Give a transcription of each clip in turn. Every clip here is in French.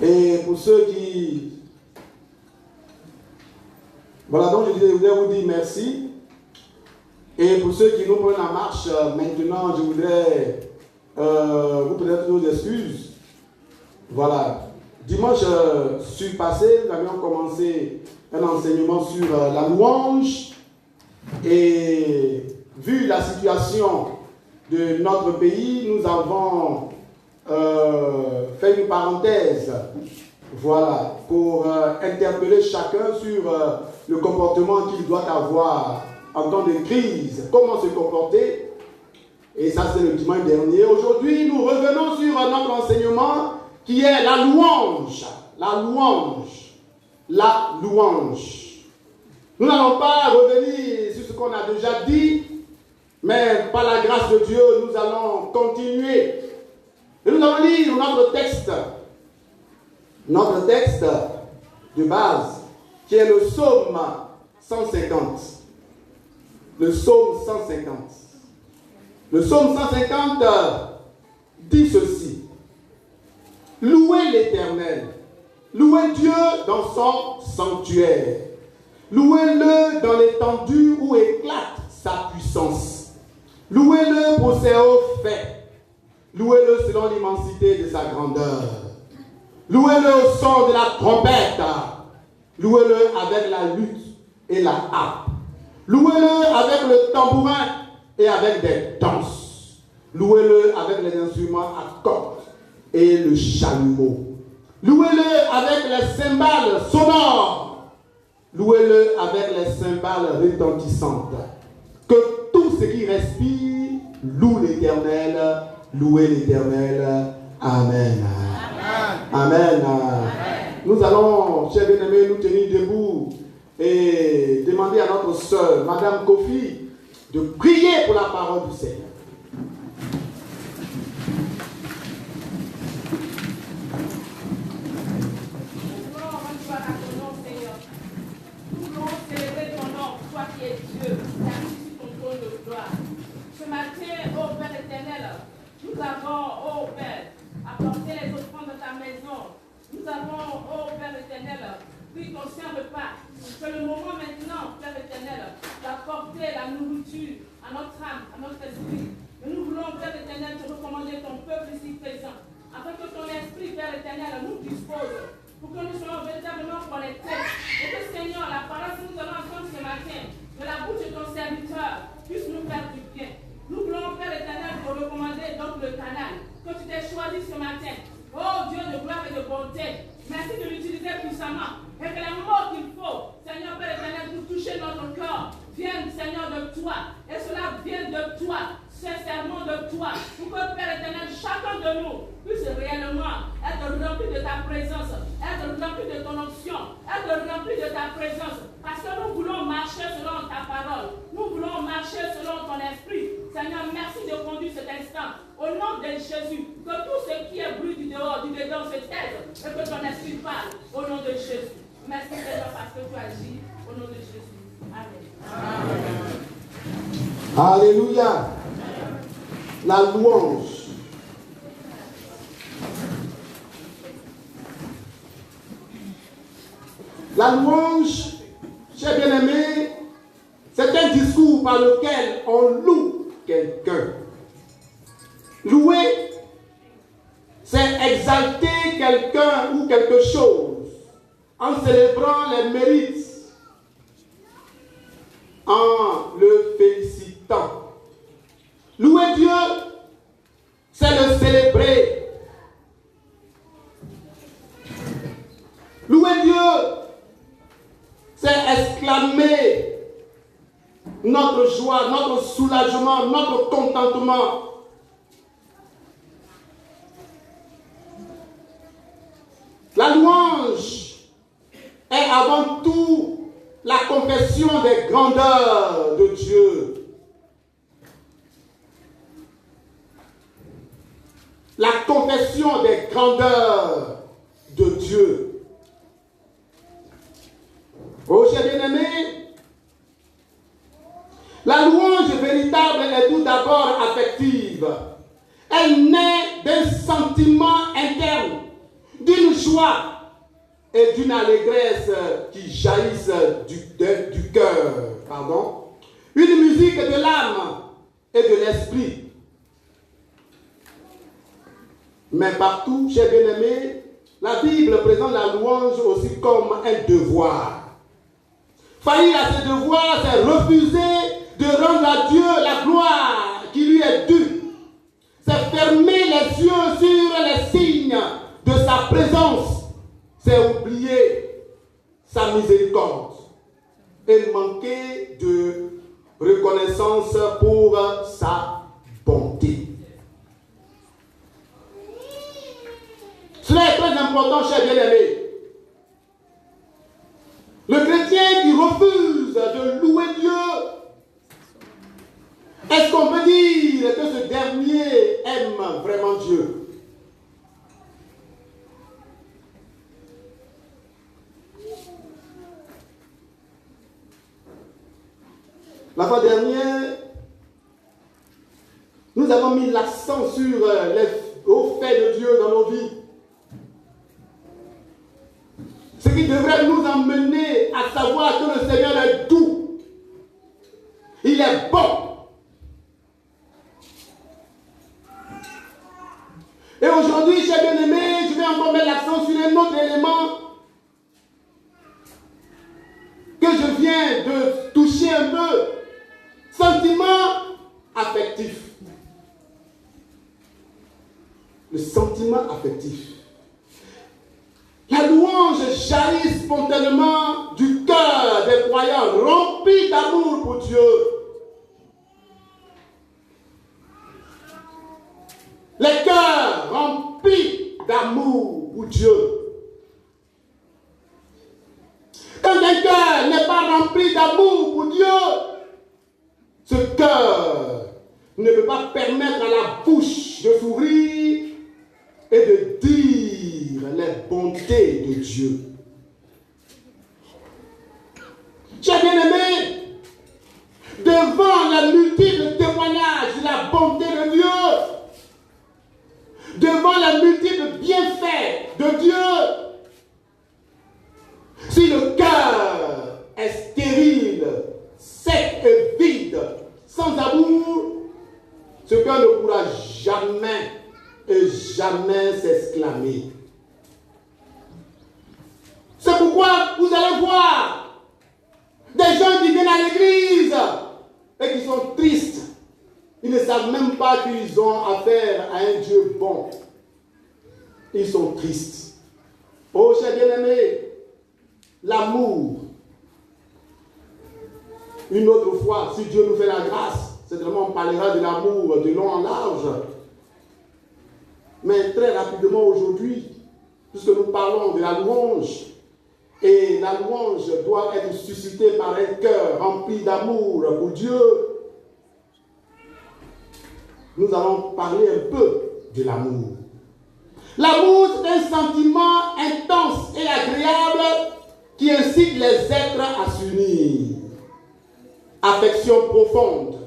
Et pour ceux qui... Voilà, donc je voudrais vous dire merci. Et pour ceux qui nous prennent en marche, maintenant, je voudrais vous présenter nos excuses. Voilà. Dimanche passé, nous avions commencé un enseignement sur la louange. Et vu la situation de notre pays, nous avons fait une parenthèse, voilà, pour interpeller chacun sur le comportement qu'il doit avoir en temps de crise, comment se comporter. Et ça, c'est le dimanche dernier. Aujourd'hui, nous revenons sur notre enseignement qui est la louange. La louange. La louange. Nous n'allons pas revenir sur ce qu'on a déjà dit, mais par la grâce de Dieu, nous allons continuer. Et nous allons lire notre texte de base, qui est le psaume 150. Le psaume 150. Le psaume 150 dit ceci. Louez l'Éternel, louez Dieu dans son sanctuaire. Louez-le dans l'étendue où éclate sa puissance. Louez-le pour ses hauts faits. Louez-le selon l'immensité de sa grandeur. Louez-le au son de la trompette. Louez-le avec la lutte et la harpe. Louez-le avec le tambourin et avec des danses. Louez-le avec les instruments à cordes et le chalumeau. Louez-le avec les cymbales sonores. Louez-le avec les cymbales retentissantes. Que tout ce qui respire loue l'Éternel. Louez l'Éternel. Amen. Amen. Amen. Nous allons, chers bien-aimés, nous tenir debout et demander à notre sœur, Madame Kofi, de prier pour la parole du Seigneur. Ce matin, ô Père éternel, nous avons, ô Père, apporté les offrandes de ta maison. Nous avons, ô Père éternel, pris ton saint repas. C'est le moment maintenant, Père éternel, d'apporter la nourriture à notre âme, à notre esprit. Et nous voulons, Père éternel, te recommander ton peuple ici présent, afin que ton esprit, Père éternel, nous dispose, pour que nous soyons véritablement connectés. Et que, Seigneur, la parole que nous allons entendre ce matin, de la bouche de ton serviteur, puisse nous faire du bien. Nous voulons, Père éternel, te recommander donc le canal que tu t'es choisi ce matin. Oh Dieu de gloire et de bonté, merci de l'utiliser puissamment. Et que les mots qu'il faut, Seigneur Père éternel, pour toucher notre cœur, viennent, Seigneur, de toi. Et cela vient de toi, sincèrement de toi. Pour que, Père éternel, chacun de nous puisse réellement être rempli de ta présence, être rempli de ton onction, être rempli de ta présence. Parce que nous voulons marcher selon ta parole. Nous voulons marcher selon ton esprit. Seigneur, merci de conduire cet instant. Au nom de Jésus, que tout ce qui est bruit du dehors, du dedans se taise et que ton esprit parle. Au nom de Jésus. Merci Seigneur parce que tu agis. Au nom de Jésus. Amen. Amen. Alléluia. La louange. La louange, chers bien-aimés, c'est un discours par lequel on loue quelqu'un. Louer, c'est exalter quelqu'un ou quelque chose en célébrant les mérites, en le félicitant. Louer Dieu, c'est le célébrer. Louer Dieu, c'est exclamer notre joie, notre soulagement, notre contentement. La louange est avant tout la confession des grandeurs de Dieu. La confession des grandeurs de Dieu. Oh, chers bien-aimés, la louange véritable est tout d'abord affective. Elle naît d'un sentiment interne, d'une joie et d'une allégresse qui jaillissent du cœur. Pardon. Une musique de l'âme et de l'esprit. Mais partout, chers bien-aimés, la Bible présente la louange aussi comme un devoir. Faillir à ce devoir, c'est refuser de rendre à Dieu la gloire qui lui est due. C'est fermer les yeux sur les signes de sa présence. C'est oublier sa miséricorde et manquer de reconnaissance pour sa bonté. Cela est très important, chers bien-aimés. Le chrétien qui refuse de louer Dieu, est-ce qu'on peut dire que ce dernier aime vraiment Dieu? La fois dernière, nous avons mis l'accent sur les hauts faits de Dieu dans nos vies. Ce qui devrait nous emmener à savoir que le Seigneur est doux. Il est bon. Et aujourd'hui, chers bien-aimés, je vais encore mettre l'accent sur un autre élément que je viens de toucher un peu. Sentiment affectif. Le sentiment affectif. La louange jaillit spontanément du cœur des croyants remplis d'amour pour Dieu. Les cœurs remplis d'amour pour Dieu. Quand un cœur n'est pas rempli d'amour pour Dieu, ce cœur ne peut pas permettre à la bouche de s'ouvrir et de dire les bontés de Dieu. Chers bien-aimés, devant les multiples témoignages de la bonté de Dieu, devant les multiples bienfaits de Dieu, si le cœur est stérile, sec et vide, sans amour, ce cœur ne pourra jamais et jamais s'exclamer. C'est pourquoi vous allez voir des gens qui viennent à l'église et qui sont tristes. Ils ne savent même pas qu'ils ont affaire à un Dieu bon. Ils sont tristes. Oh, chers bien-aimés, l'amour. Une autre fois, si Dieu nous fait la grâce, certainement on parlera de l'amour de long en large. Mais très rapidement aujourd'hui, puisque nous parlons de la louange, et la louange doit être suscitée par un cœur rempli d'amour pour Dieu, nous allons parler un peu de l'amour. L'amour, c'est un sentiment intense et agréable qui incite les êtres à s'unir. Affection profonde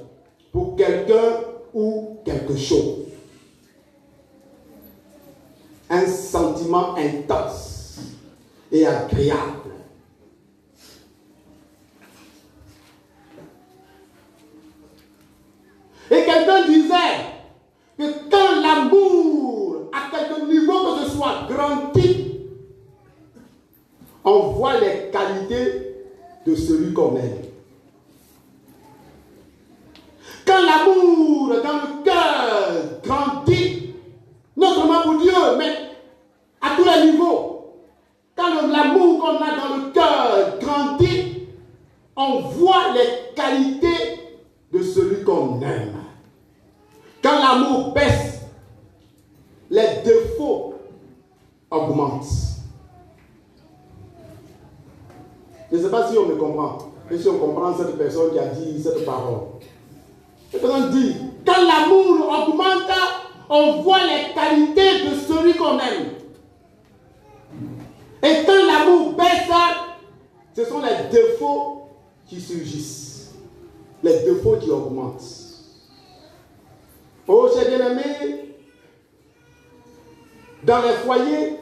pour quelqu'un ou quelque chose. Un sentiment intense et agréable. Et quelqu'un disait que quand l'amour, à quelque niveau que ce soit, grandit, on voit les qualités de celui qu'on aime. Quand l'amour dans le cœur grandit, non seulement pour Dieu, mais à tous les niveaux, quand l'amour qu'on a dans le cœur grandit, on voit les qualités de celui qu'on aime. Quand l'amour baisse, les défauts augmentent. Je ne sais pas si on me comprend, et si on comprend cette personne qui a dit cette parole. Cette personne dit, quand l'amour augmente, on voit les qualités de celui qu'on aime. Et quand l'amour baisse, ce sont les défauts qui surgissent. Les défauts qui augmentent. Oh, chers bien-aimés, dans les foyers,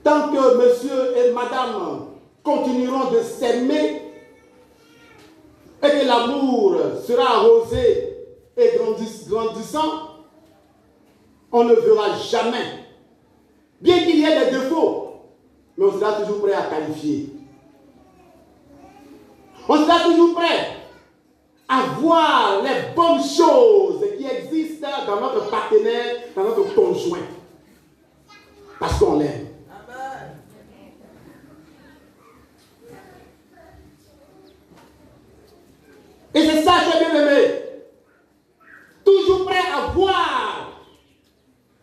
tant que monsieur et madame continueront de s'aimer et que l'amour sera arrosé et grandissant, on ne verra jamais, bien qu'il y ait des défauts, mais on sera toujours prêt à qualifier. On sera toujours prêt à voir les bonnes choses qui existent dans notre partenaire, dans notre conjoint. Parce qu'on l'aime. Et c'est ça, j'ai bien aimé. Toujours prêt à voir.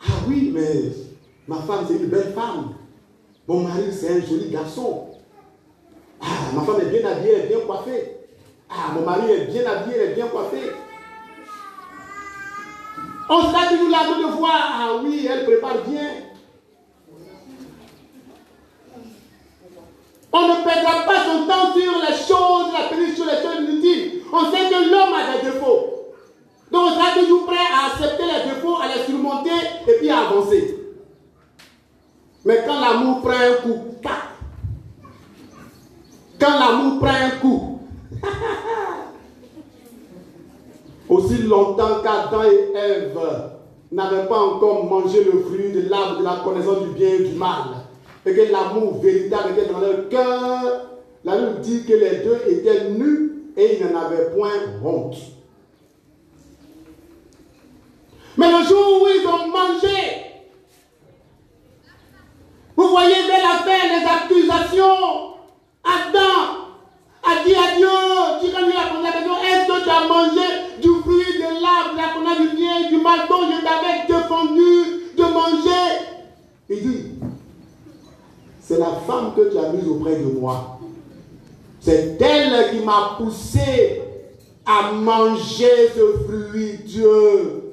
Ah oui, mais ma femme, c'est une belle femme. Mon mari, c'est un joli garçon. Ah, ma femme est bien habillée, elle est bien coiffée. Ah, mon mari est bien habillé, elle est bien coiffée. On sera toujours là de voir. Ah oui, elle prépare bien. On ne perdra pas son temps sur les choses, la péniche, sur les choses inutiles. On sait que l'homme a des défauts. Donc on sera toujours prêt à accepter les défauts, à les surmonter et puis à avancer. Mais quand l'amour prend un coup, quand l'amour prend un coup, aussi longtemps qu'Adam et Ève n'avaient pas encore mangé le fruit de l'arbre de la connaissance du bien et du mal, et que l'amour véritable était dans leur cœur, la Bible dit que les deux étaient nus et ils n'en avaient point honte. Mais le jour où ils ont mangé, vous voyez dès la fin les accusations. Adam a dit à Dieu, tu as lui la question, est-ce que tu as mangé du fruit de l'arbre de la connaissance du bien et du mal dont je t'avais défendu de manger? Il dit, c'est la femme que tu as mise auprès de moi. C'est elle qui m'a poussé à manger ce fruit, Dieu.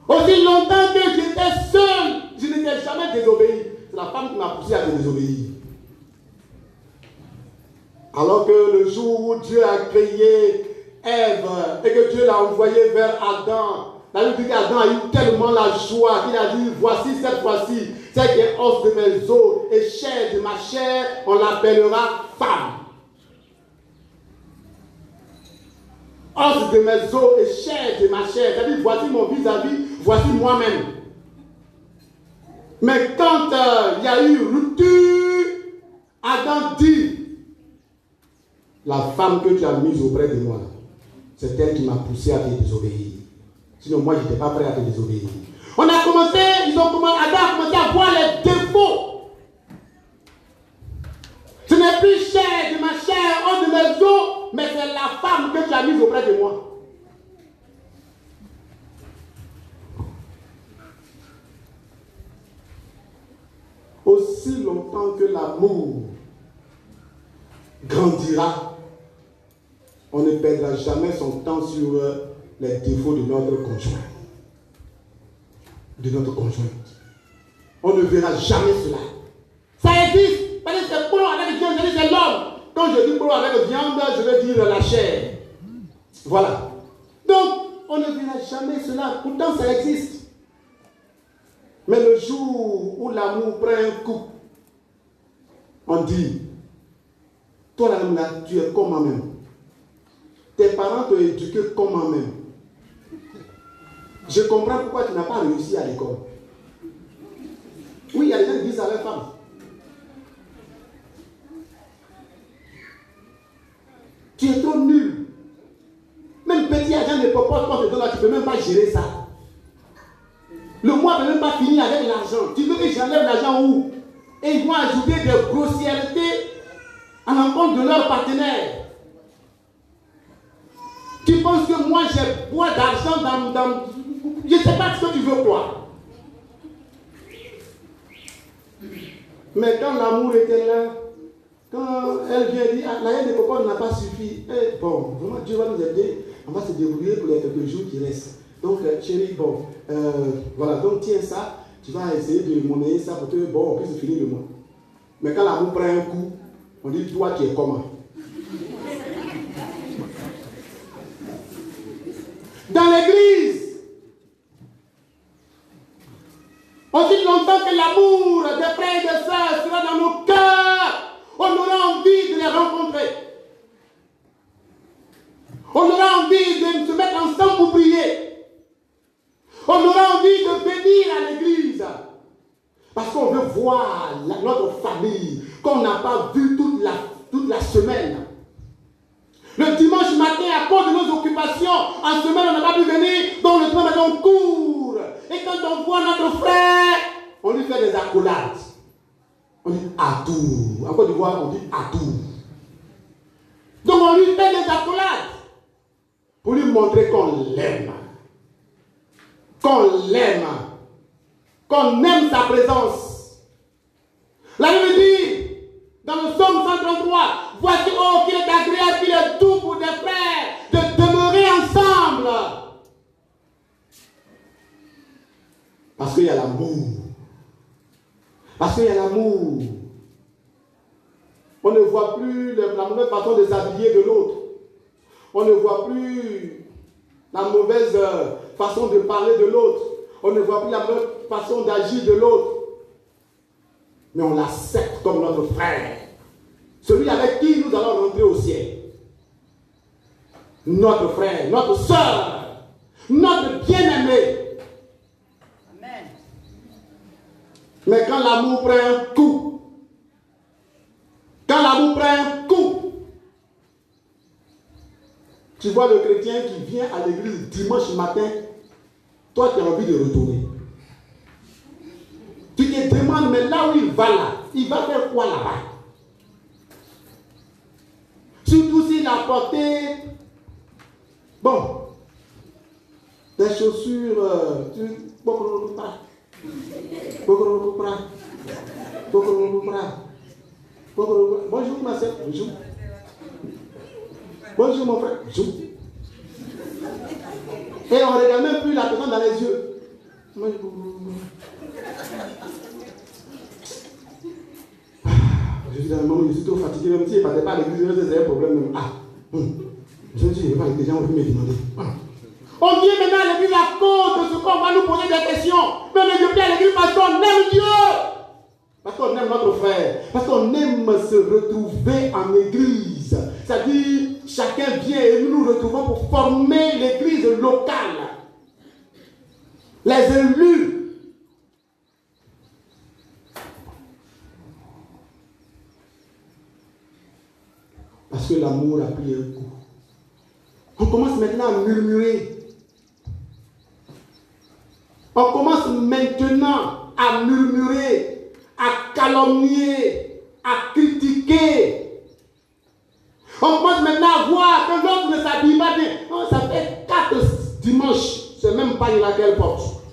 Aussi longtemps que j'étais seul, je n'étais jamais désobéi. C'est la femme qui m'a poussé à désobéir. Alors que le jour où Dieu a créé Ève et que Dieu l'a envoyé vers Adam, la Bible dit qu'Adam a eu tellement la joie qu'il a dit, voici cette fois-ci, c'est qui est os de mes os et chair de ma chair, on l'appellera femme. Os de mes os et chair de ma chair, c'est-à-dire voici mon vis-à-vis, voici moi-même. Mais quand il y a eu rupture, Adam dit, la femme que tu as mise auprès de moi, c'est elle qui m'a poussé à te désobéir. Sinon, moi, je n'étais pas prêt à te désobéir. Adam a commencé à voir les défauts. Ce n'est plus chair de ma chair, os de mes os, mais c'est la femme que tu as mise auprès de moi. Aussi longtemps que l'amour grandira, on ne perdra jamais son temps sur les défauts de notre conjoint. De notre conjointe. On ne verra jamais cela. Ça existe. Parce que c'est pour avec Dieu, je dis c'est l'homme. Quand je dis pour avec viande, je veux dire la chair. Voilà. Donc, on ne verra jamais cela. Pourtant, ça existe. Mais le jour où l'amour prend un coup, on dit, toi là, tu es comme moi-même. Tes parents t'ont éduqué comme moi-même. Je comprends pourquoi tu n'as pas réussi à l'école. Oui, il y a des gens qui disent à leur femme. Tu es trop nul. Même petit argent ne peut pas te donner, tu ne peux même pas gérer ça. Le mois ne peut même pas finir avec l'argent. Tu veux que j'enlève l'argent où? Et ils vont ajouter des grossièretés à l'encontre de leur partenaire. Tu penses que moi j'ai bois d'argent dans... Je ne sais pas ce que tu veux quoi. Mais quand l'amour était là, quand elle vient dire, la haine de papa n'a pas suffi. Et bon, vraiment Dieu va nous aider. On va se débrouiller pour les quelques jours qui restent. Donc chérie, bon, voilà, donc tiens ça. Tu vas essayer de monnayer ça pour que, bon, on puisse finir le mois. Mais quand l'amour prend un coup, on dit, toi tu es comment? Dans l'église, aussi longtemps que l'amour des frères et des Parce qu'on veut voir notre famille qu'on n'a pas vu toute la semaine. Le dimanche matin, à cause de nos occupations, en semaine, on n'a pas pu venir, donc le dimanche matin, on court. Et quand on voit notre frère, on lui fait des accolades. On dit Adou. En Côte d'Ivoire, on dit Adou. Donc on lui fait des accolades pour lui montrer qu'on l'aime. Qu'on l'aime. Qu'on aime sa présence. La Bible dit, dans le psaume 133, voici, oh, qu'il est agréable, qu'il est doux pour des frères de demeurer ensemble. Parce qu'il y a l'amour. Parce qu'il y a l'amour. On ne voit plus la mauvaise façon de s'habiller de l'autre. On ne voit plus la mauvaise façon de parler de l'autre. On ne voit plus la mauvaise façon d'agir de l'autre. Mais on l'accepte comme notre frère. Celui avec qui nous allons rentrer au ciel. Notre frère, notre soeur, notre bien-aimé. Amen. Mais quand l'amour prend un coup, tu vois le chrétien qui vient à l'église dimanche matin, toi tu as envie de retourner. Tu te demandes, mais là où il va faire quoi là-bas? Surtout s'il a porté, des chaussures, bonjour ma soeur, bonjour. Bonjour mon frère, bonjour. Et on ne regarde même plus la personne dans les yeux. Je dis à maman, je suis trop fatigué, même si je ne partais pas à l'église, c'est un problème. Je me dis, je ne vais pas les gens, on peut me demander. On vient maintenant à l'église à cause de ce qu'on va nous poser des questions. Mais on ne vient plus à l'église parce qu'on aime Dieu. Parce qu'on aime notre frère. Parce qu'on aime se retrouver en église. C'est-à-dire, chacun vient et nous nous retrouvons pour former l'église locale. Les élus. Parce que l'amour a pris un coup. On commence maintenant à murmurer. On commence maintenant à murmurer, à calomnier, à critiquer. On commence maintenant à voir que l'autre ne s'habille pas bien. Oh, ça fait 4 dimanches, je ne sais même pas il a quelle porte.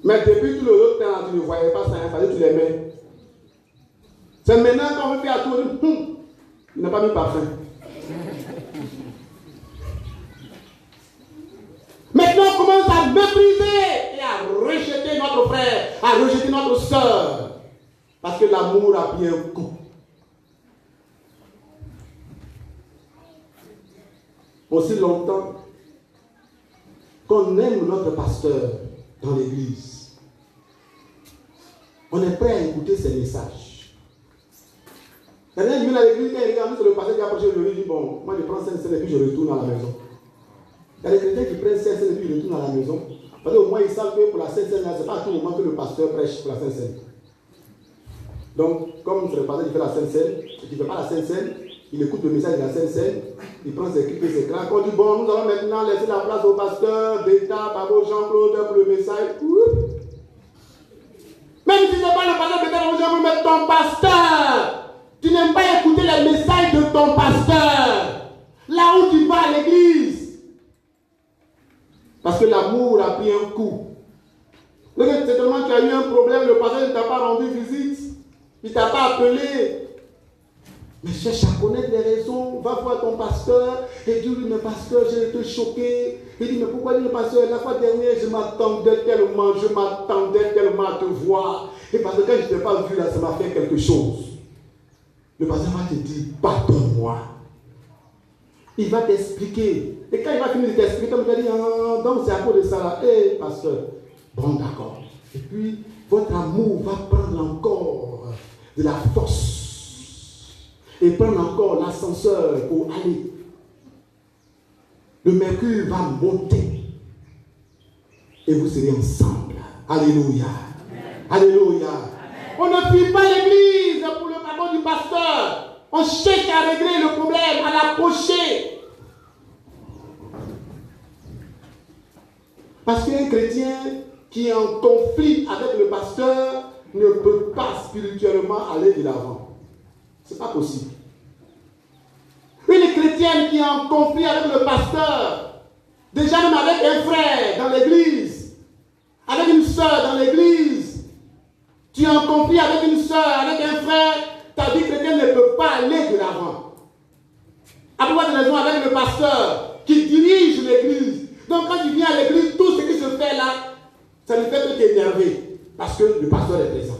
Mais depuis tout le autre temps, tu ne voyais pas ça, il fallait que tu les mets. C'est maintenant qu'on veut faire à tout, il n'a pas mis parfum. Maintenant, on commence à mépriser et à rejeter notre frère, à rejeter notre soeur. Parce que l'amour a pris un coup. Aussi longtemps qu'on aime notre pasteur dans l'église, on est prêt à écouter ses messages. Quelqu'un qui vient à l'église, quand il regarde sur le pasteur qui a approché de lui, il dit, bon, moi je prends Saint-Saint et puis je retourne à la maison. Il y a des chrétiens qui prennent Saint-Saint et puis ils retournent à la maison. Parce qu'au moins ils savent que pour la Saint-Saint, ce n'est pas à tout moment que le pasteur prêche pour la Saint-Saint. Donc, comme c'est le pasteur qui fait la Saint-Saint, et qui ne fait pas la Saint-Saint, il écoute le message de la Saint-Saint, il prend ses clips et ses claques. On dit, bon, nous allons maintenant laisser la place au pasteur d'État, Babo Jean-Claude pour le message. Même si ce n'est pas le pasteur d'État, on va mettre ton pasteur. Tu n'aimes pas écouter les messages de ton pasteur. Là où tu vas à l'église. Parce que l'amour a pris un coup. C'est tellement que tu as eu un problème, le pasteur ne t'a pas rendu visite. Il ne t'a pas appelé. Mais cherche à connaître les raisons. Va voir ton pasteur et dis-lui, mais pasteur, j'ai été choqué. Il dit, mais pourquoi dire, pasteur, la fois dernière, je m'attendais tellement à te voir. Et parce que quand je ne t'ai pas vu là, ça m'a fait quelque chose. Le pasteur va te dire, pardonne-moi. Il va t'expliquer. Et quand il va finir de t'expliquer, il va dire, ah, donc c'est à cause de ça là. Eh, pasteur, bon, d'accord. Et puis, votre amour va prendre encore de la force. Et prendre encore l'ascenseur pour aller. Le mercure va monter. Et vous serez ensemble. Alléluia. Alléluia. On ne fuit pas l'église pour le pardon du pasteur. On cherche à régler le problème, à l'approcher. Parce qu'un chrétien qui est en conflit avec le pasteur ne peut pas spirituellement aller de l'avant. Ce n'est pas possible. Une chrétienne qui est en conflit avec le pasteur, déjà même avec un frère dans l'église, avec une soeur dans l'église, tu es en conflit avec une soeur, avec un frère, ta vie chrétienne ne peut pas aller de l'avant. À propos de raison avec le pasteur qui dirige l'église. Donc quand tu viens à l'église, tout ce qui se fait là, ça ne fait que t'énerver parce que le pasteur est présent.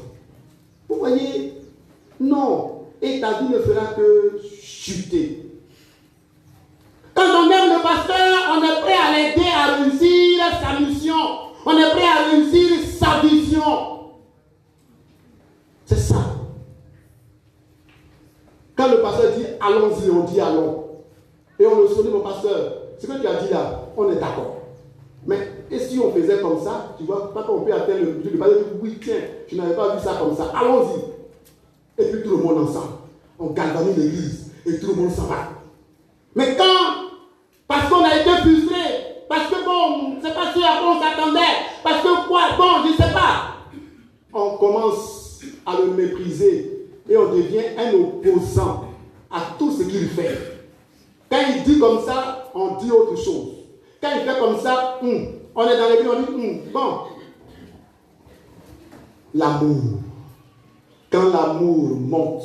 Vous voyez? Non. Et ta vie ne fera que chuter. Quand on aime le pasteur, on est prêt à l'aider à réussir sa mission. On est prêt à réussir sa vision. C'est ça. Quand le pasteur dit allons-y, on dit allons. Et on le sourit, mon pasteur, ce que tu as dit là, on est d'accord. Mais et si on faisait comme ça, tu vois, pas qu'on peut atteindre le but, le pasteur dit oui, tiens, je n'avais pas vu ça comme ça, allons-y. Et puis tout le monde ensemble. On galvanise l'église et tout le monde s'en va. Mais quand, parce qu'on a été frustré, parce que bon, c'est pas sûr à quoi on s'attendait, parce que quoi, bon, je ne sais pas, on commence à le mépriser et on devient un opposant à tout ce qu'il fait. Quand il dit comme ça, on dit autre chose. Quand il fait comme ça, on est dans l'église, on dit bon. L'amour. Quand l'amour monte,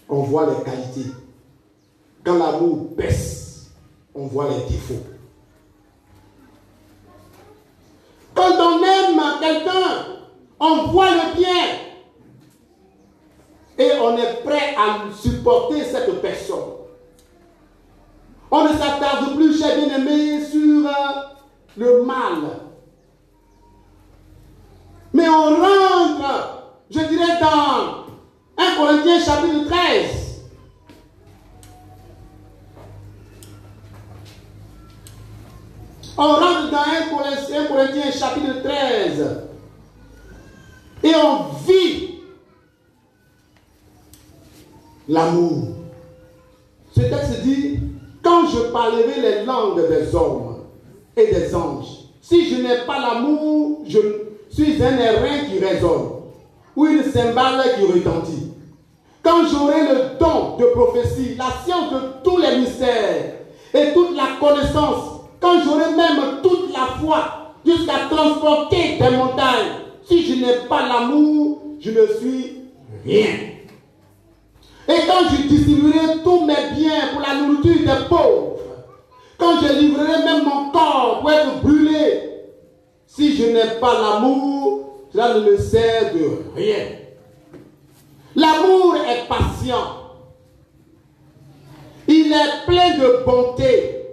on voit les qualités. Quand l'amour baisse, on voit les défauts. Quand on aime quelqu'un, on voit le bien. Et on est prêt à supporter cette personne. On ne s'attarde plus, chers bien-aimés, sur le mal. Mais on rentre, je dirais, dans 1 Corinthiens chapitre 13. On rentre dans 1 Corinthiens chapitre 13. Et on vit l'amour. Ce texte dit, quand je parlerai les langues des hommes et des anges, si je n'ai pas l'amour, je suis un airain qui résonne, ou une cymbale qui retentit. Quand j'aurai le don de prophétie, la science de tous les mystères et toute la connaissance, quand j'aurai même toute la foi jusqu'à transporter des montagnes, si je n'ai pas l'amour, je ne suis rien. Et quand je distribuerai tous mes biens pour la nourriture des pauvres, quand je livrerai même mon corps pour être brûlé, si je n'ai pas l'amour, cela ne me sert de rien. L'amour est patient. Il est plein de bonté.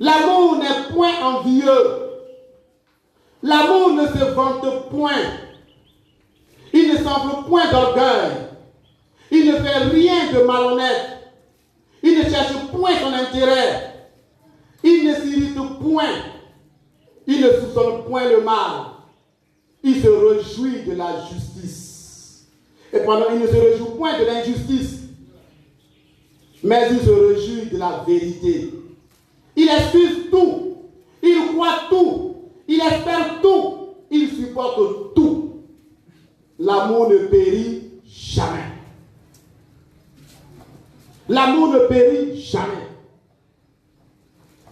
L'amour n'est point envieux. L'amour ne se vante point. Il ne s'enfle point d'orgueil. Il ne fait rien de malhonnête. Il ne cherche point son intérêt. Il ne s'irrite point. Il ne soupçonne point le mal. Il se réjouit de la justice. Et pendant il ne se réjouit point de l'injustice. Mais il se réjouit de la vérité. Il excuse tout. Il croit tout. Il espère tout. Il supporte tout. L'amour ne périt jamais. L'amour ne périt jamais.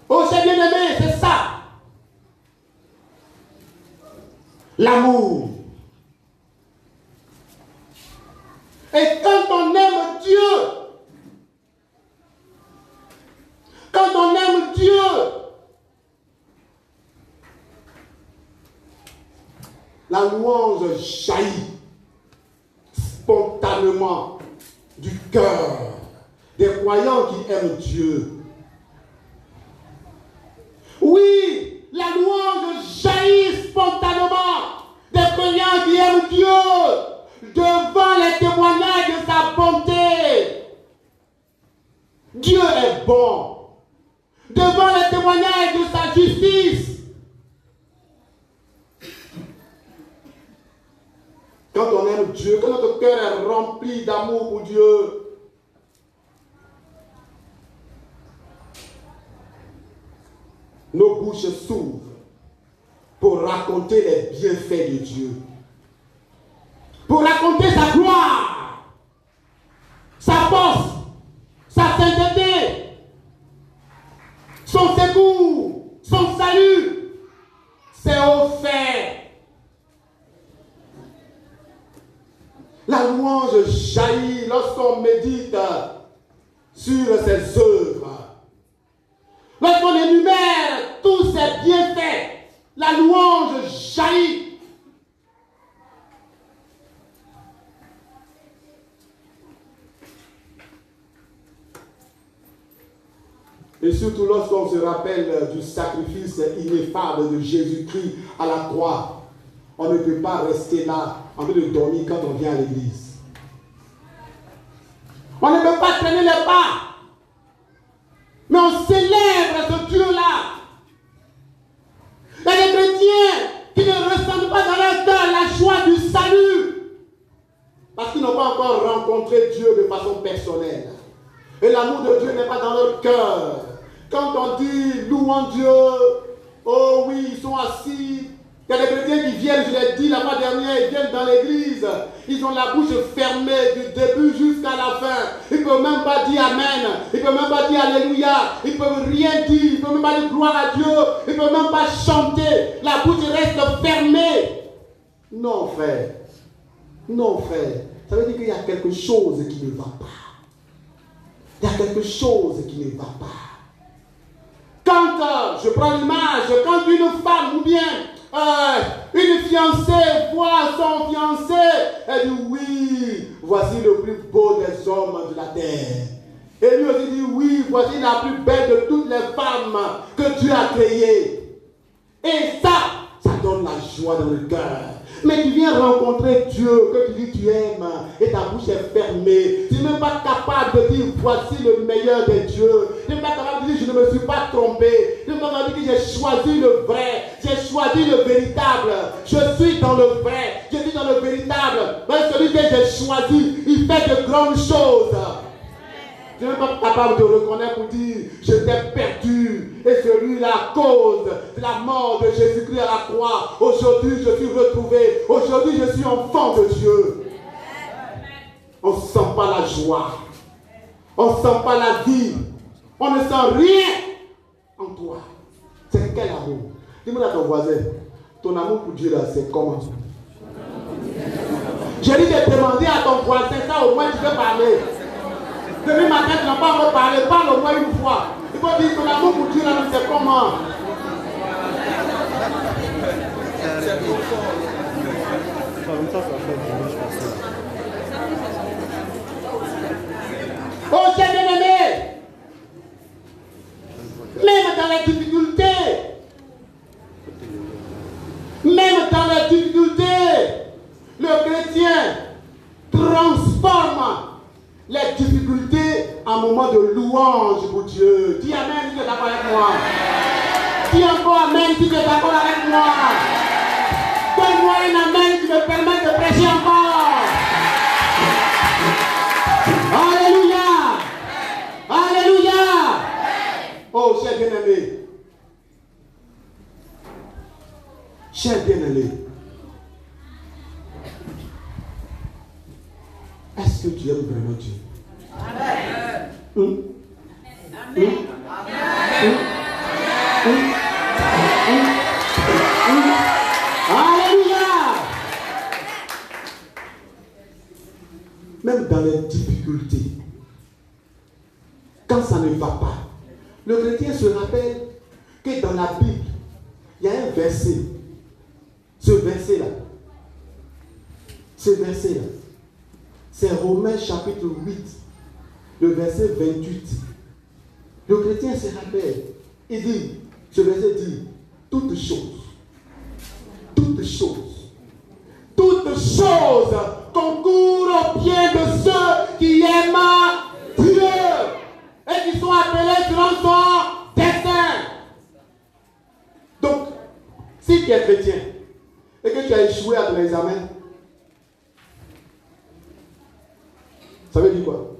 Oh, c'est bien aimé, c'est ça. L'amour. Et quand on aime Dieu, la louange jaillit spontanément du cœur des croyants qui aiment Dieu. Oui, la louange jaillit spontanément des croyants qui aiment Dieu devant les témoignages de sa bonté. Dieu est bon. Devant les témoignages de sa justice. aime Dieu, que notre cœur est rempli d'amour pour Dieu, nos bouches s'ouvrent pour raconter les bienfaits de Dieu, pour raconter sa gloire, sa force, sa sainteté, son secours, son salut. C'est offert. La louange jaillit lorsqu'on médite sur ses œuvres. Lorsqu'on énumère tous ses bienfaits, la louange jaillit. Et surtout lorsqu'on se rappelle du sacrifice ineffable de Jésus-Christ à la croix, on ne peut pas rester là en train de dormir quand on vient à l'église. On ne peut pas traîner les pas. Mais on célèbre ce Dieu-là. Il y a des chrétiens qui ne ressentent pas dans leur cœur la joie du salut. Parce qu'ils n'ont pas encore rencontré Dieu de façon personnelle. Et l'amour de Dieu n'est pas dans leur cœur. Quand on dit louons Dieu, oh oui, ils sont assis. Il y a des chrétiens qui viennent, je l'ai dit la fois dernière, ils viennent dans l'église. Ils ont la bouche fermée du début jusqu'à la fin. Ils ne peuvent même pas dire Amen. Ils ne peuvent même pas dire Alléluia. Ils ne peuvent rien dire. Ils ne peuvent même pas dire gloire à Dieu. Ils ne peuvent même pas chanter. La bouche reste fermée. Non, frère. Non, frère. Ça veut dire qu'il y a quelque chose qui ne va pas. Il y a quelque chose qui ne va pas. Quand, je prends l'image, quand une femme ou bien une fiancée voit son fiancé, elle dit oui, voici le plus beau des hommes de la terre. Et lui aussi dit oui, voici la plus belle de toutes les femmes que Dieu a créées. Et ça donne la joie dans le cœur. Mais tu viens rencontrer Dieu, que tu dis tu aimes, et ta bouche est fermée. Tu n'es même pas capable de dire voici le meilleur des dieux. Tu n'es pas capable de dire je ne me suis pas trompé. Tu n'es pas capable de dire que j'ai choisi le vrai, j'ai choisi le véritable. Je suis dans le vrai, je suis dans le véritable. Mais celui que j'ai choisi, il fait de grandes choses. Tu n'es pas capable de reconnaître pour dire je t'ai perdu. Et celui-là, à cause de la mort de Jésus-Christ à la croix, aujourd'hui je suis retrouvé. Aujourd'hui je suis enfant de Dieu. On ne sent pas la joie. On ne sent pas la vie. On ne sent rien en toi. C'est quel amour? Dis-moi à ton voisin, ton amour pour Dieu là, c'est comment? J'ai dit de demander à ton voisin, ça au moins tu peux parler. Demain matin, tu n'as pas encore parlé, parle au moins une fois. Il faut dire ton amour pour Dieu, là, c'est comment? Oh, j'ai bien aimé. Même dans les difficultés, le chrétien transforme les difficultés en moment de louange pour Dieu. Dis Amen si tu es d'accord avec moi. Dis encore Amen si tu es d'accord avec moi. Donne-moi un Amen qui me permet de prêcher encore. Alléluia. Alléluia. Oh, cher bien-aimé. Cher bien-aimé. Est-ce que tu aimes vraiment Dieu? Amen. Alléluia. Même dans les difficultés, quand ça ne va pas, le chrétien se rappelle que dans la Bible, il y a un verset. Ce verset-là, c'est Romains chapitre 8, le verset 28. Le chrétien se rappelle, il dit, ce verset dit, toutes choses concourent au bien de ceux qui aiment Dieu et qui sont appelés selon son dessein. Donc, si tu es chrétien et que tu as échoué à ton examen, Ça veut dire quoi?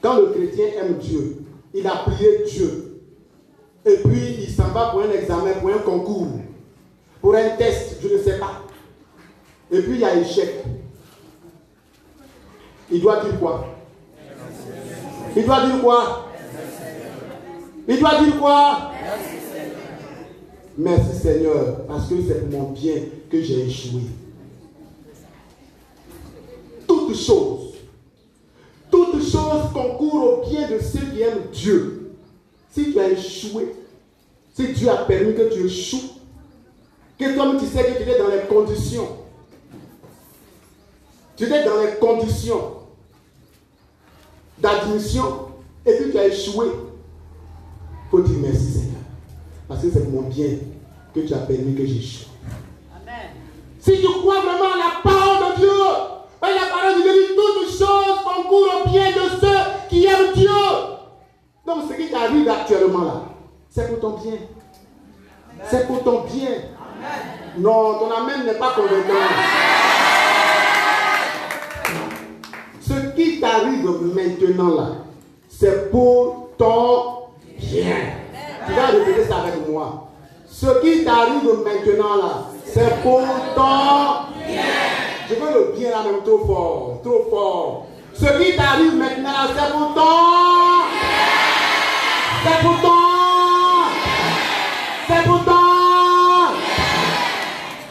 Quand le chrétien aime Dieu, il a prié Dieu, et puis il s'en va pour un examen, pour un concours, pour un test, je ne sais pas. Et puis il y a échec. Il doit dire quoi? Il doit dire quoi? Il doit dire quoi? Merci Seigneur, parce que c'est pour mon bien que j'ai échoué. Toutes choses concourent au bien de ceux qui aiment Dieu. Si tu as échoué, si Dieu a permis que tu échoues, que toi-même tu sais que tu étais dans les conditions. Tu étais dans les conditions d'admission et puis tu as échoué. Il faut dire merci Seigneur. Parce que c'est pour mon bien que tu as permis que j'échoue. Amen. Si tu crois vraiment à la parole de Dieu, la parole de Dieu dit toutes choses concourent au bien de ceux qui aiment Dieu. Donc ce qui t'arrive actuellement là, c'est pour ton bien. Amen. C'est pour ton bien. Amen. Non, ton amen n'est pas convaincant. Ce qui t'arrive maintenant là, c'est pour ton bien. Tu vas répéter ça avec moi. Ce qui t'arrive maintenant là, c'est pour ton bien. Je veux le bien là même trop fort, trop fort. Ce qui t'arrive maintenant là, c'est pour ton bien. C'est pour ton. C'est pour ton.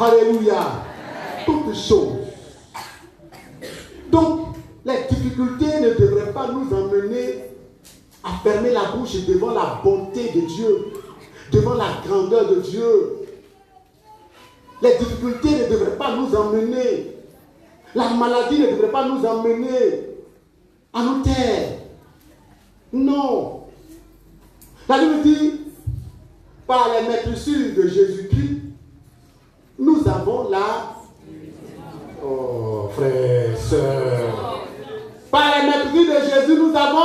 Alléluia. Toutes choses. Donc, les difficultés ne devraient pas nous emmener à fermer la bouche devant la bonté de Dieu, devant la grandeur de Dieu. Les difficultés ne devraient pas nous emmener, la maladie ne devrait pas nous emmener à nous taire. Non. La Bible dit, par les maîtresses de Jésus-Christ, nous avons la... Oh, frères, sœurs. Par les maîtresses de Jésus, nous avons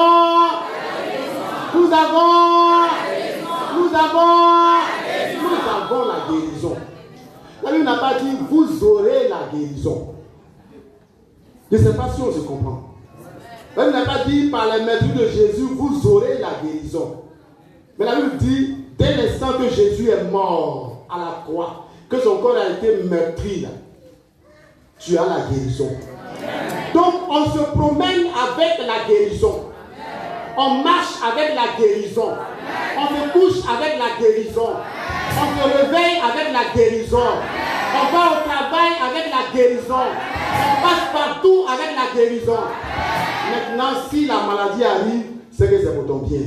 la guérison. La Bible n'a pas dit vous aurez la guérison. Je ne sais pas si on se comprend. La Bible n'a pas dit par les maîtres de Jésus vous aurez la guérison. Mais la Bible dit dès l'instant que Jésus est mort à la croix, que son corps a été meurtri, là, tu as la guérison. Donc on se promène avec la guérison. On marche avec la guérison. On se couche avec la guérison. On se réveille avec la guérison. On va au travail avec la guérison. On passe partout avec la guérison. Maintenant, si la maladie arrive, c'est que c'est pour ton bien.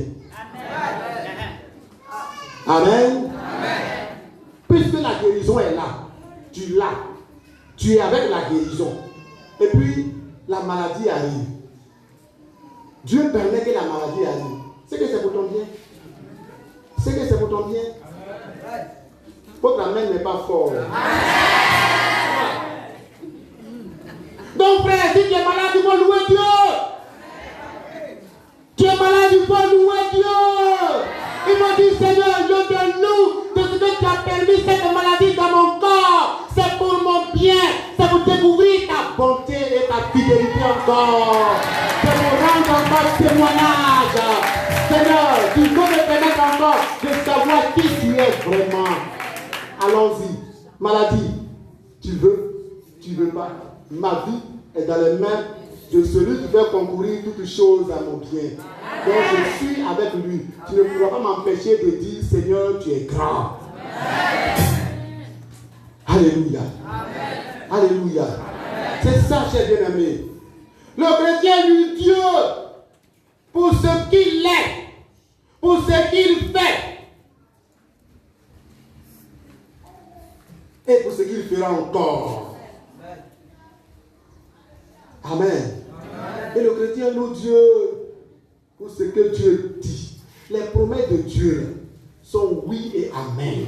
Amen. Puisque la guérison est là, tu l'as. Tu es avec la guérison. Et puis, la maladie arrive. Dieu permet que la maladie arrive. C'est que c'est pour ton bien. C'est que c'est pour ton bien. Votre amen n'est pas fort. Donc frère, si tu es malade, il faut louer Dieu. Tu es malade, il faut louer Dieu. Il faut dire Seigneur, donne-nous de ce que tu as permis cette maladie dans mon corps. C'est pour mon bien. C'est pour découvrir ta bonté et ta fidélité encore. C'est pour rendre encore témoignage. Seigneur, tu veux me permettre encore de savoir qui tu es vraiment. Allons-y. Maladie, tu veux pas. Ma vie est dans les mains de celui qui veut concourir toutes choses à mon bien. Donc je suis avec lui. Tu ne pourras pas m'empêcher de dire Seigneur, tu es grand. Alléluia. Alléluia. C'est ça, cher bien-aimé. Le chrétien lui dit Dieu pour ce qu'il est, pour ce qu'il fait et pour ce qu'il fera encore. Amen. Et le chrétien loue Dieu pour ce que Dieu dit. Les promesses de Dieu sont oui et amen.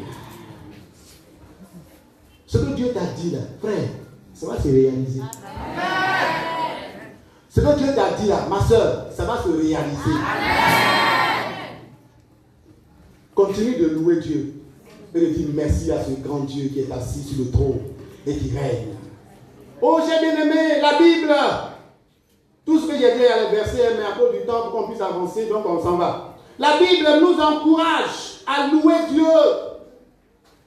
Ce que Dieu t'a dit là, frère, ça va se réaliser. Ce que Dieu t'a dit là, ma soeur, ça va se réaliser. Continue de louer Dieu et de dire merci à ce grand Dieu qui est assis sur le trône et qui règne. Oh, j'ai bien aimé la Bible. Tout ce que j'ai dit à les versets, mais à cause du temps pour qu'on puisse avancer, donc on s'en va. La Bible nous encourage à louer Dieu.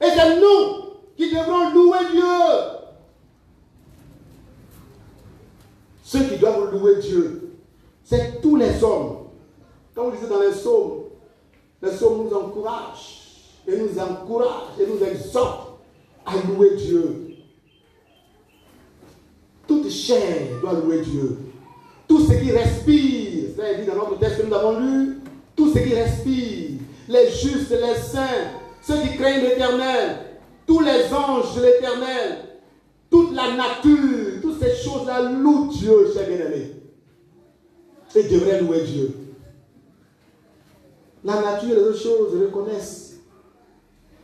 Et c'est nous qui devrons louer Dieu. Ceux qui doivent louer Dieu, c'est tous les hommes. Comme vous disiez dans les psaumes nous encouragent et nous exhortent à louer Dieu. Toute chair doit louer Dieu. Tout ce qui respire, ça est dit dans notre texte que nous avons lu, tout ce qui respire, les justes, les saints, ceux qui craignent l'Éternel, tous les anges de l'Éternel, toute la nature, toutes ces choses-là louent Dieu, chers bien-aimés. Et devraient louer Dieu. La nature et les autres choses reconnaissent.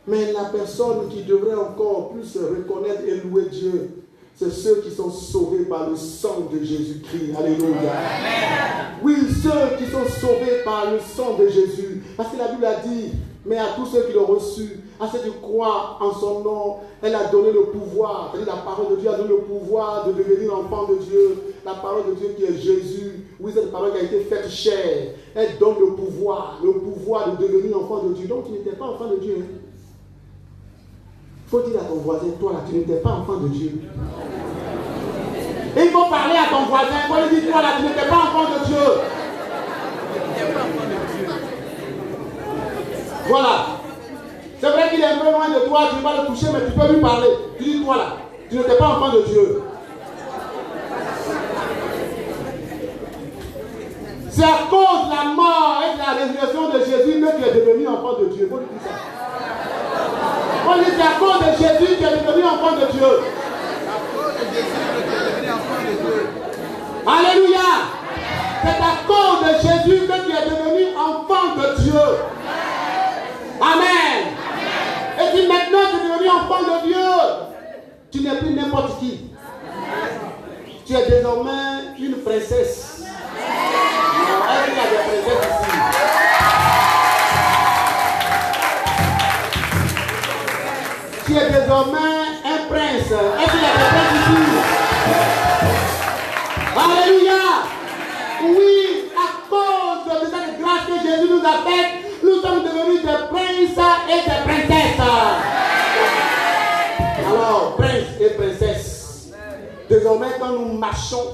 Mais la personne qui devrait encore plus reconnaître et louer Dieu, c'est ceux qui sont sauvés par le sang de Jésus-Christ. Alléluia. Amen. Oui, ceux qui sont sauvés par le sang de Jésus. Parce que la Bible a dit, mais à tous ceux qui l'ont reçu, à ceux qui croient en son nom, elle a donné le pouvoir. C'est-à-dire la parole de Dieu a donné le pouvoir de devenir enfant de Dieu. La parole de Dieu qui est Jésus. Oui, cette parole qui a été faite chair. Elle donne le pouvoir de devenir enfant de Dieu. Donc tu n'étais pas enfant de Dieu. Hein? Il faut dire à ton voisin, toi là, tu n'étais pas enfant de Dieu. Et il faut parler à ton voisin, il faut lui dire, toi là, tu n'étais pas enfant de Dieu. Voilà. C'est vrai qu'il est un peu loin de toi, tu ne vas pas le toucher, mais tu peux lui parler. Tu dis, toi là, tu n'étais pas enfant de Dieu. C'est à cause de la mort et de la résurrection de Jésus que tu es devenu enfant de Dieu. Il faut lui dire ça. On dit c'est à cause de Jésus qui est devenu enfant de Dieu. Alléluia. C'est à cause de Jésus que tu es devenu enfant de Dieu. Amen. Et si maintenant tu es devenu enfant de Dieu, tu n'es plus n'importe qui. Tu es désormais une princesse. Il y a des princesses ici. Tu es désormais un prince. Est-ce qu'il y a des princes ici? Alléluia. Oui, à cause de cette grâce que Jésus nous a faite, nous sommes devenus des princes et des princesses. Alors, prince et princesse, désormais quand nous marchons,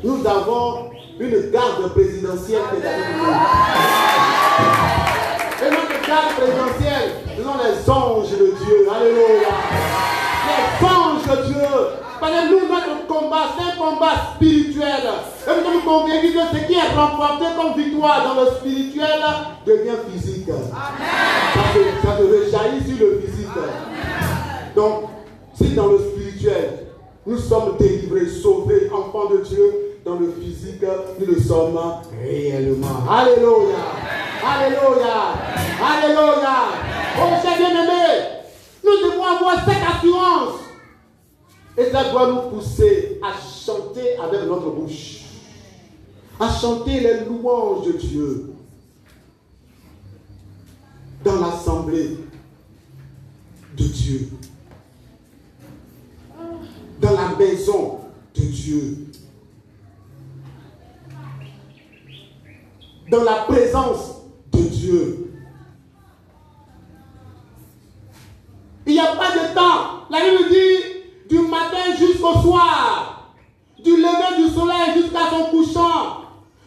nous avons une garde présidentielle qui est avec nous. Et notre garde présidentielle, ce sont les anges de Dieu. Alléluia. Les anges de Dieu. Parce que nous, notre combat, c'est un combat spirituel. Et nous sommes convaincus que ce qui est remporté comme victoire dans le spirituel devient physique. Amen. Ça se rejaillit sur le physique. Amen. Donc, si dans le spirituel, nous sommes délivrés, sauvés, enfants de Dieu, dans le physique, nous le sommes réellement. Alléluia. Alléluia. Alléluia. Oh, chers bien-aimés, nous devons avoir cette assurance. Et cela doit nous pousser à chanter avec notre bouche. À chanter les louanges de Dieu. Dans l'assemblée de Dieu. Dans la maison de Dieu. Dans la présence de Dieu. Il n'y a pas de temps. La Bible dit du matin jusqu'au soir, du lever du soleil jusqu'à son couchant,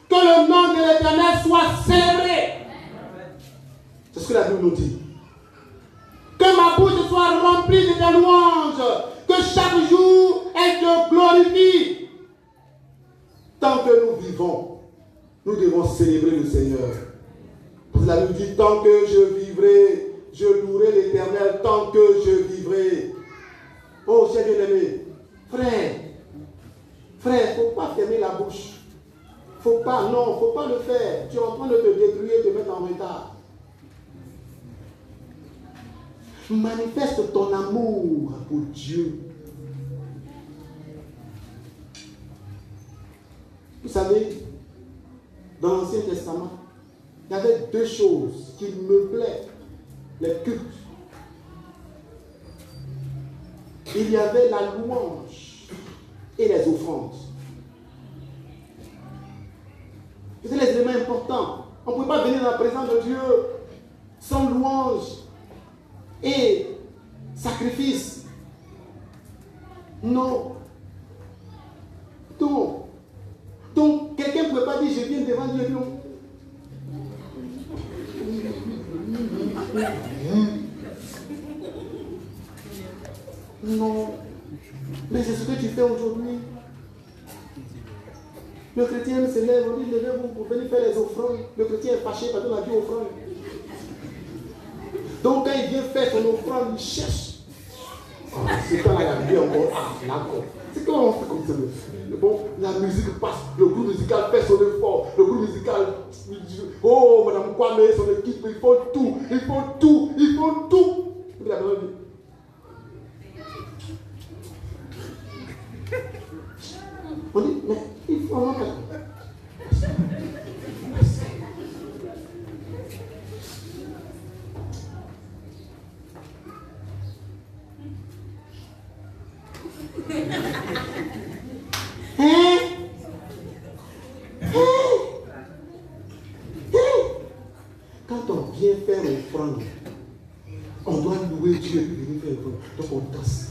que le nom de l'Éternel soit célébré. C'est ce que la Bible nous dit. Que ma bouche soit remplie de tes louanges, que chaque jour elle te glorifie. Tant que nous vivons, nous devons célébrer le Seigneur. Parce que la Bible dit, tant que je vivrai, je louerai l'Éternel, tant que je vivrai. Oh, cher bien-aimé, frère, il ne faut pas fermer la bouche. Il ne faut pas le faire. Tu es en train de te détruire, de te mettre en retard. Manifeste ton amour pour Dieu. Vous savez, dans l'Ancien Testament, il y avait deux choses qui meublaient les cultes. Il y avait la louange et les offrandes. C'est les éléments importants. On ne peut pas venir dans la présence de Dieu sans louange et sacrifice. Non. Donc quelqu'un ne peut pas dire je viens devant Dieu. Non. Mais c'est ce que tu fais aujourd'hui. Le chrétien se lève, on dit levez-vous pour venir faire les offrandes. Le chrétien est fâché parce qu'on a dit offrande. Donc quand il vient faire son offrande, il cherche. C'est quand il a dit encore, d'accord. C'est quand on fait comme ça. Bon, la musique passe, le groupe musical fait son effort. Le groupe musical, oh madame Kwame, son équipe, il faut tout. On dit, mais il faut vraiment Quand on vient faire l'offrande, on doit louer Dieu et venir faire l'offrande. Donc on danse.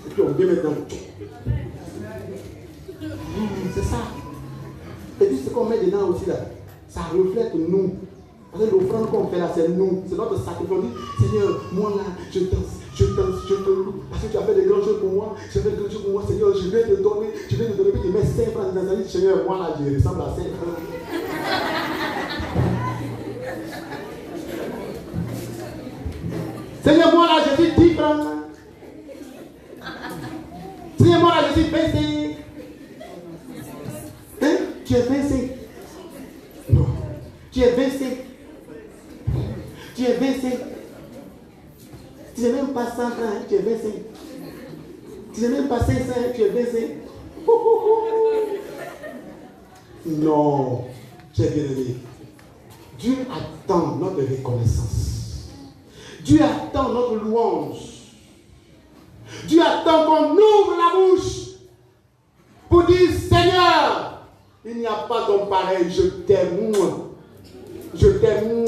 Et puis on vient maintenant. C'est ça. Et puis ce qu'on met dedans aussi là, ça reflète nous. Parce que l'offrande qu'on fait là, c'est nous. C'est notre sacrifice. On dit, Seigneur, moi là, je danse, je te loue. Parce que tu as fait des grandes choses pour moi. Tu as fait des grandes choses pour moi, Seigneur. Je viens te donner. Puis tu mets 5 francs dans ta vie. Seigneur, moi là, je ressemble à 5 francs. Seigneur, moi là, je suis 10 francs. Seigneur, moi là, je suis 25. Hein? Tu es 25. Non. Tu es 25. Tu es 25. Tu n'es même pas 100 francs, tu es 25. Tu n'es même pas 500, tu es 25. Non, tu es bien aimé. Dieu attend notre reconnaissance. Dieu attend notre louange. Dieu attend qu'on ouvre la bouche pour dire, Seigneur, il n'y a pas ton pareil, je t'aime. Je t'aime.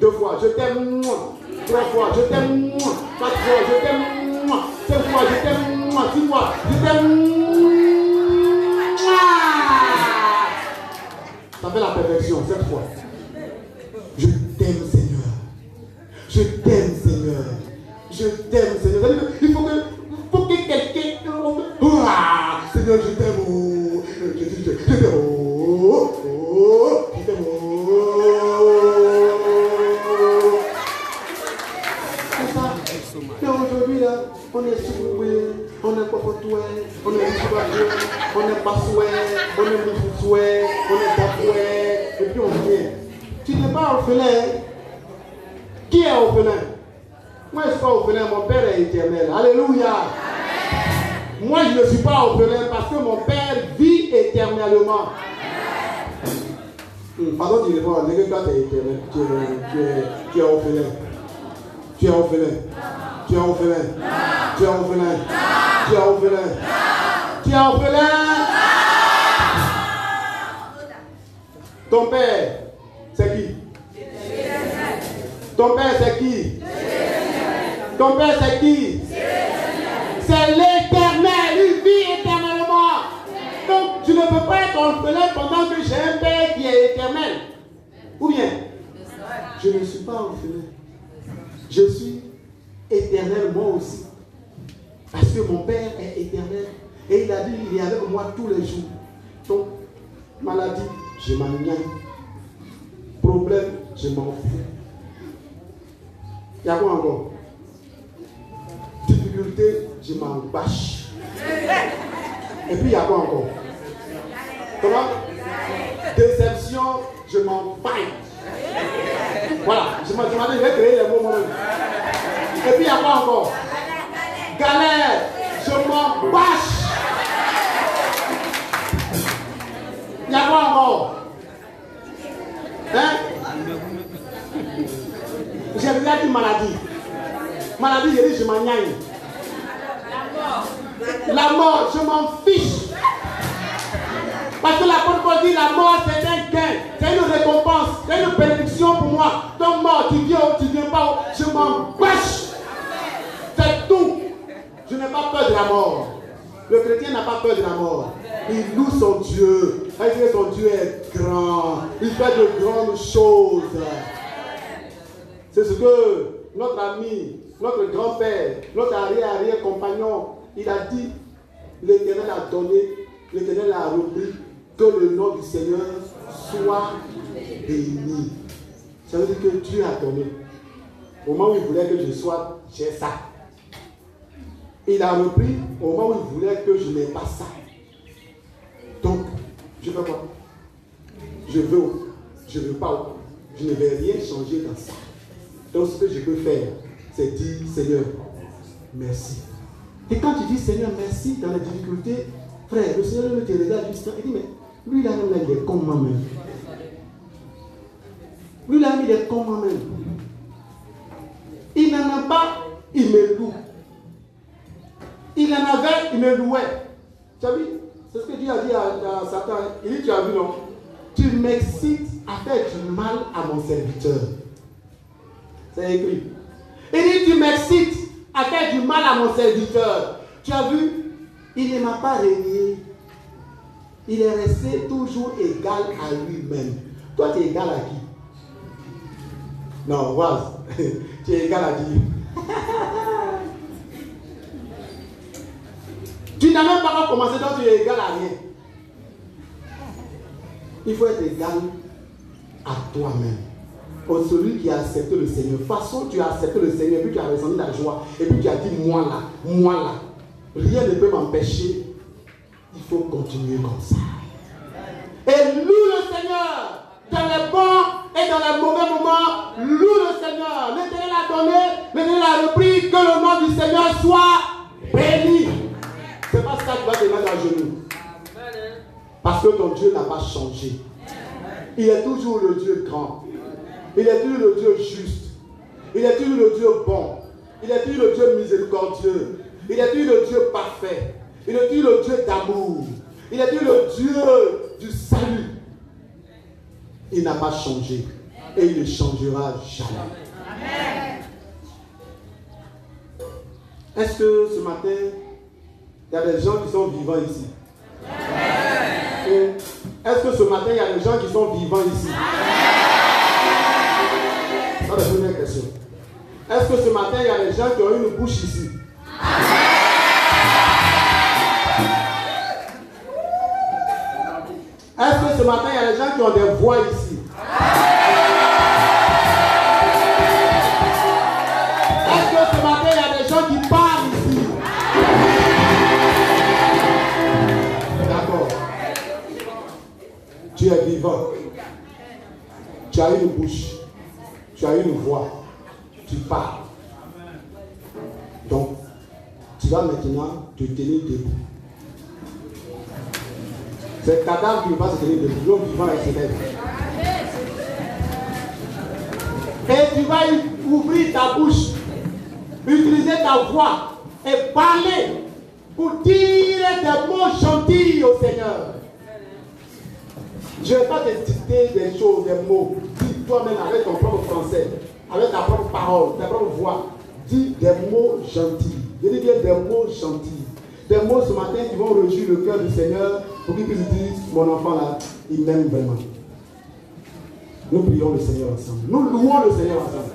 2 fois, je t'aime. 3 fois, je t'aime. 4 fois, je t'aime. 5 fois, je t'aime. 6 fois, je t'aime. Ça fait la perfection, 7 fois. Je t'aime, Seigneur. Je t'aime, Seigneur. Je t'aime, Seigneur. Il faut que quelqu'un. Seigneur, je t'aime. Je t'aime. Je t'aime. Et aujourd'hui là, on est secoué, on est cocotoué, on est soulagé, on est passoué, on est mifoussoué, on est tapoué, et puis on vient. Tu n'es pas orphelin. Qui est orphelin? Moi je ne suis pas orphelin, mon Père est éternel. Alléluia. Moi je ne suis pas orphelin parce que mon Père vit éternellement. Pardon, tu réponds, n'est que toi tu es éternel, tu es orphelin. Tu es orphelin. Tu es orphelin. Tu es orphelin. Tu es orphelin. Tu es orphelin. Ton père, c'est qui? Ton père, c'est qui? Ton père, c'est qui? C'est l'Éternel. Il vit éternellement. Donc, tu ne peux pas être orphelin pendant que j'ai un père qui est éternel. Ou bien, je ne suis pas orphelin. Je suis éternel moi aussi. Parce que mon Père est éternel. Et il a dit, il est avec moi tous les jours. Donc, maladie, je m'en viens. Problème, je m'en fous. Il y a quoi encore? Difficulté, je m'en bâche. Et puis il y a quoi encore? Comment? Déception, je m'en faille. Voilà, je m'en demandais, je vais créer les mots moi-même. Et puis il y a quoi encore? Galère, je m'en bâche. Il y a quoi encore? Hein? J'ai déjà dit maladie. Maladie, j'ai dit je m'en gagne. La mort, je m'en fiche. Parce que l'apôtre Paul dit la mort c'est un gain, c'est une récompense, c'est une bénédiction pour moi. Donc mort, tu viens ou tu ne viens pas, je m'en bâche. C'est tout. Je n'ai pas peur de la mort. Le chrétien n'a pas peur de la mort. Il loue son Dieu. Parce que son Dieu est grand. Il fait de grandes choses. C'est ce que notre ami, notre grand-père, notre arrière-compagnon, il a dit. L'Éternel a donné, l'Éternel a repris. Que le nom du Seigneur soit béni. Ça veut dire que Dieu a donné. Au moment où il voulait que je sois, j'ai ça. Il a repris au moment où il voulait que je n'ai pas ça. Donc, je fais quoi? Je veux pas. Je ne vais rien changer dans ça. Donc, ce que je peux faire, c'est dire, Seigneur, merci. Et quand tu dis, Seigneur, merci dans les difficultés, frère, le Seigneur me te regarde juste, il dit, mais lui là, il est comme moi-même. Lui là, il est comme moi-même. Il n'en a pas, il me loue. Il en avait, il me louait. Tu as vu? C'est ce que Dieu a dit à Satan. Il dit, tu as vu, non? Tu m'excites à faire du mal à mon serviteur. C'est écrit. Il dit, tu m'excites à faire du mal à mon serviteur. Tu as vu? Il ne m'a pas régné. Il est resté toujours égal à lui-même. Toi, tu es égal à qui? Non, Waz. Tu es égal à Dieu. Tu n'as même pas commencé, donc tu es égal à rien. Il faut être égal à toi-même. Pour celui qui a accepté le Seigneur. De toute façon, tu as accepté le Seigneur, et puis tu as ressenti la joie, et puis tu as dit, moi là. Rien ne peut m'empêcher. Il faut continuer comme ça. Et loue le Seigneur. Dans les bons et dans les mauvais moments, loue le Seigneur. L'Éternel a donné, l'Éternel a repris, que le nom du Seigneur soit béni. C'est pas ça qui va te mettre à genoux. Parce que ton Dieu n'a pas changé. Il est toujours le Dieu grand. Il est toujours le Dieu juste. Il est toujours le Dieu bon. Il est toujours le Dieu miséricordieux. Il est toujours le Dieu parfait. Il est toujours le Dieu d'amour. Il est toujours le Dieu du salut. Il n'a pas changé. Et il ne changera jamais. Amen. Est-ce que ce matin, il y a des gens qui sont vivants ici? Amen. Est-ce que ce matin, il y a des gens qui sont vivants ici? Amen. Ça, c'est la première question. Est-ce que ce matin, il y a des gens qui ont une bouche ici? Amen. Est-ce que ce matin, il y a des gens qui ont des voix ici? Est-ce que ce matin, il y a des gens qui parlent ici? D'accord. Tu es vivant. Tu as une bouche. Tu as une voix. Tu parles. Donc, tu vas maintenant te tenir debout. C'est le cadavre qui ne va pas se tenir debout. L'homme vivant est se lève. Et tu vas ouvrir ta bouche, utiliser ta voix et parler pour dire des mots gentils au Seigneur. Je ne vais pas te dicter des choses, des mots. Dis toi-même avec ton propre français, avec ta propre parole, ta propre voix. Dis des mots gentils. Je dis bien des mots gentils. Des mots ce matin qui vont réjouir le cœur du Seigneur pour qu'il puisse dire, mon enfant là, il m'aime vraiment. Nous prions le Seigneur ensemble. Nous louons le Seigneur ensemble.